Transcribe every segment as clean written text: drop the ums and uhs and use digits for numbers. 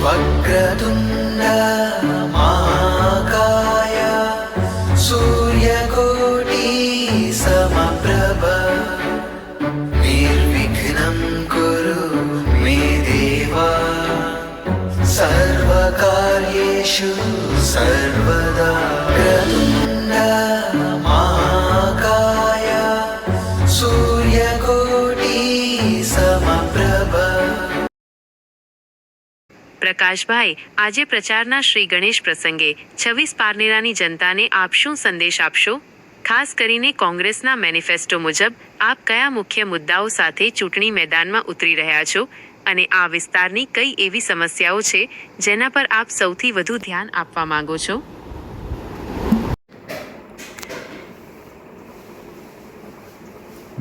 वक्रतुण्ड महाकाय सूर्यकोटि समप्रभ निर्विघ्नं कुरु मे देवा सर्वकार्येषु सर्वदा वक्रतुण्ड महाकाय सूर्यकोटि समप्रभ। પ્રકાશભાઈ, આજે પ્રચારના શ્રી ગણેશ પ્રસંગે 26 પારનેરાની જનતાને આપ શું સંદેશ આપશો? ખાસ કરીને કોંગ્રેસના મેનિફેસ્ટો મુજબ આપ કયા મુખ્ય મુદ્દાઓ સાથે ચૂંટણી મેદાનમાં ઉતરી રહ્યા છો અને આ વિસ્તારની કઈ એવી સમસ્યાઓ છે જેના પર આપ સૌથી વધુ ધ્યાન આપવા માંગો છો?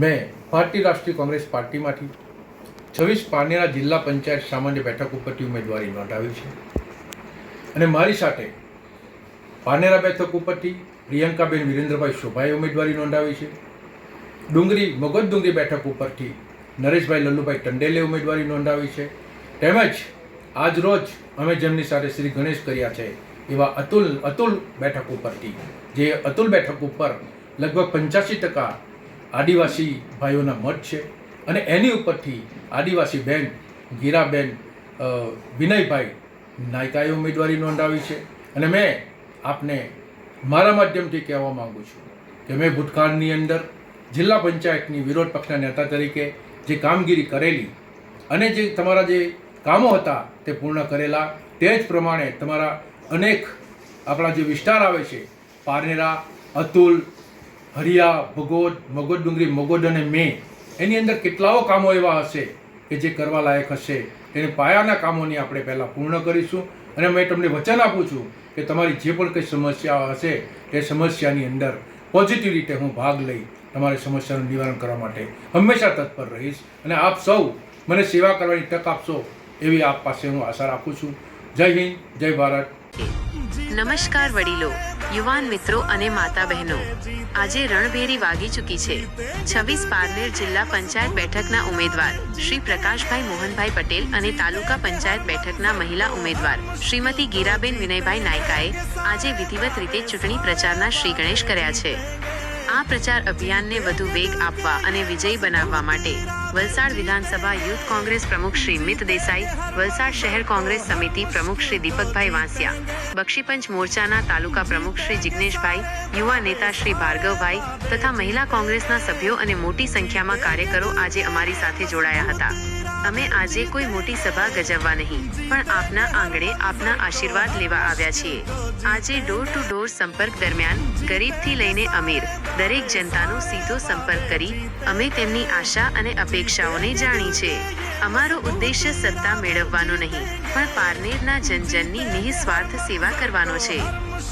મેં ભારતીય રાષ્ટ્રીય કોંગ્રેસ પાર્ટીમાંથી 26 પારનેરા જિલ્લા પંચાયત સામાન્ય બેઠક ઉપરથી ઉમેદવારી નોંધાવી છે અને મારી સાથે પારનેરા બેઠક ઉપરથી પ્રિયંકાબેન વિરેન્દ્રભાઈ શોભાએ ઉમેદવારી નોંધાવી છે। મગજ બેઠક ઉપરથી નરેશભાઈ લલ્લુભાઈ ટંડેલે ઉમેદવારી નોંધાવી છે। તેમજ આજ રોજ અમે જેમની સાથે શ્રી ગણેશ કર્યા છે એવા અતુલ બેઠક ઉપરથી, જે અતુલ બેઠક ઉપર લગભગ 85% આદિવાસી ભાઈઓના મત છે અને એની ઉપરથી આદિવાસી બેન ગીરાબેન વિનયભાઈ નાયકાએ ઉમેદવારી નોંધાવી છે। અને મેં આપને મારા માધ્યમથી કહેવા માગું છું કે મેં ભૂતકાળની અંદર જિલ્લા પંચાયતની વિરોધ પક્ષના નેતા તરીકે જે કામગીરી કરેલી અને જે તમારા જે કામો હતા તે પૂર્ણ કરેલા, તે જ પ્રમાણે તમારા અનેક આપણા જે વિસ્તાર આવે છે પારનેરા, અતુલ, હરિયા, ભગોદ, મગોદ અને મેં, એની અંદર કેટલાઓ કામો એવા હશે કે જે કરવા લાયક હશે, તેને પાયાના કામોની આપણે પહેલાં પૂર્ણ કરીશું। અને મેં તમને વચન આપું છું કે તમારી જે પણ કંઈ સમસ્યા હશે તે સમસ્યાની અંદર પોઝિટિવ રીતે હું ભાગ લઈ તમારી સમસ્યાનું નિવારણ કરવા માટે હંમેશા તત્પર રહીશ અને આપ સૌ મને સેવા કરવાની તક આપશો એવી આપ પાસે હું આશા રાખું છું। જય હિન્દ, જય ભારત। નમસ્કાર વડીલો, યુવાન મિત્રો અને માતા બહેનો, આજે રણભેરી વાગી ચૂકી છે। 26 પારનેર જિલ્લા પંચાયત બેઠકના ઉમેદવાર શ્રી પ્રકાશભાઈ મોહનભાઈ પટેલ અને તાલુકા પંચાયત બેઠકના મહિલા ઉમેદવાર શ્રીમતી ગીરાબેન વિનયભાઈ નાયકાએ આજે વિધિવત રીતે ચૂંટણી પ્રચારના શ્રી ગણેશ કર્યા છે। આ પ્રચાર અભિયાનને વધુ વેગ આપવા અને વિજયી બનાવવા માટે વલસાડ વિધાનસભા યુથ કોંગ્રેસ પ્રમુખ શ્રી મિત દેસાઈ, વલસાડ શહેર કોંગ્રેસ સમિતિ પ્રમુખ શ્રી દીપકભાઈ વાંસિયા, બક્ષીપંચ મોરચાના તાલુકા પ્રમુખ શ્રી જિગ્નેશભાઈ, યુવા નેતા શ્રી ભાર્ગવભાઈ તથા મહિલા કોંગ્રેસના સભ્યો અને મોટી સંખ્યામાં કાર્યકરો આજે અમારી સાથે જોડાયા હતા। અમે આજે કોઈ મોટી સભા ગજવવા નહીં, પણ આપના આંગણે આપના આશીર્વાદ લેવા આવ્યા છીએ। આજે ડોર ટુ ડોર સંપર્ક દરમિયાન ગરીબથી લઈને અમીર દરેક જનતાનો સીધો સંપર્ક કરી અમે તેમની આશા અને અપેક્ષાઓને જાણી છે। અમારો ઉદ્દેશ્ય સત્તા મેળવવાનો નહીં, પણ પારનેરના જનજનની નિઃસ્વાર્થ સેવા કરવાનો છે।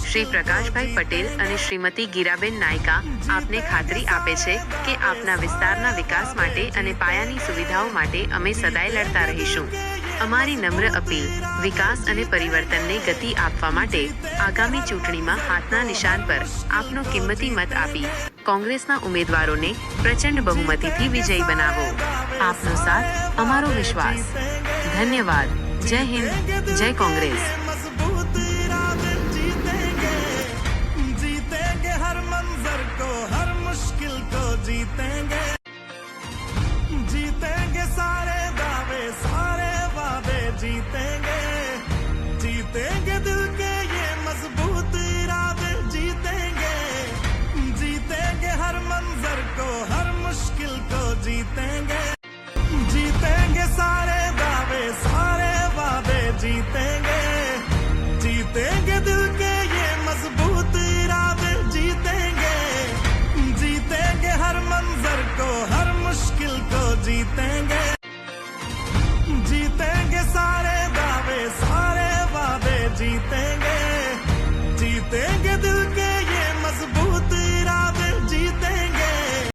શ્રી પ્રકાશભાઈ પટેલ અને શ્રીમતી ગીરાબેન નાયકા આપને ખાતરી આપે છે કે આપના વિસ્તારના વિકાસ માટે અને પાયાની સુવિધાઓ માટે અમે સદાય લડતા રહીશું। અમારી નમ્ર અપીલ વિકાસ અને પરિવર્તનને ગતિ આપવા માટે આગામી ચૂંટણીમાં હાથના નિશાન પર આપનો કિંમતી મત આપી કોંગ્રેસના ઉમેદવારોને પ્રચંડ બહુમતીથી વિજયી બનાવો। આપનો સાથ અમારો વિશ્વાસ। ધન્યવાદ। જય હિન્દ, જય કોંગ્રેસ। जीतेंगे सारे दावे सारे वादे जीतेंगे।